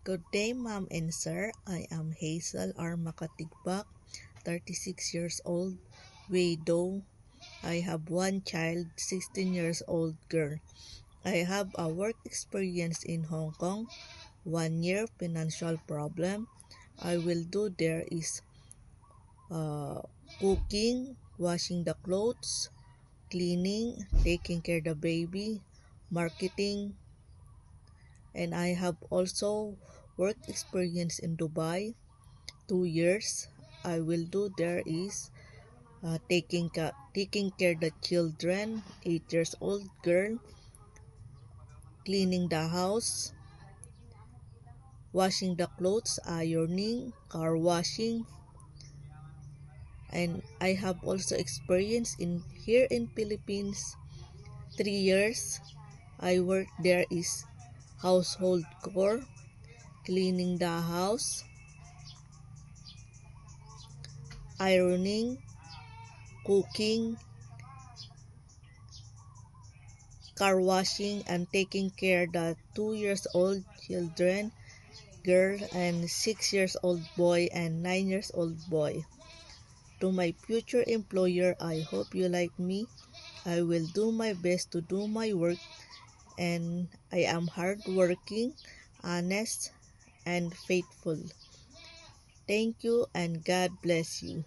Good day, ma'am and sir. I am Hazel R. Makatigbak, 36 years old, widow. I have one child, 16 years old girl. I have a work experience in Hong Kong, 1 year financial problem. I will do there is cooking, washing the clothes, cleaning, taking care the baby, marketing, and I have also work experience in Dubai, 2 years. I will do there is taking care the children, 8 years old girl, cleaning the house, washing the clothes, ironing, car washing, and I have also experience in here in Philippines, 3 years. I work there is household chore, cleaning the house, ironing, cooking, car washing, and taking care the 2 years old children, girl, and 6 years old boy, and 9 years old boy. To my future employer, I hope you like me. I will do my best to do my work, and I am hardworking, honest, and faithful. Thank you, and God bless you.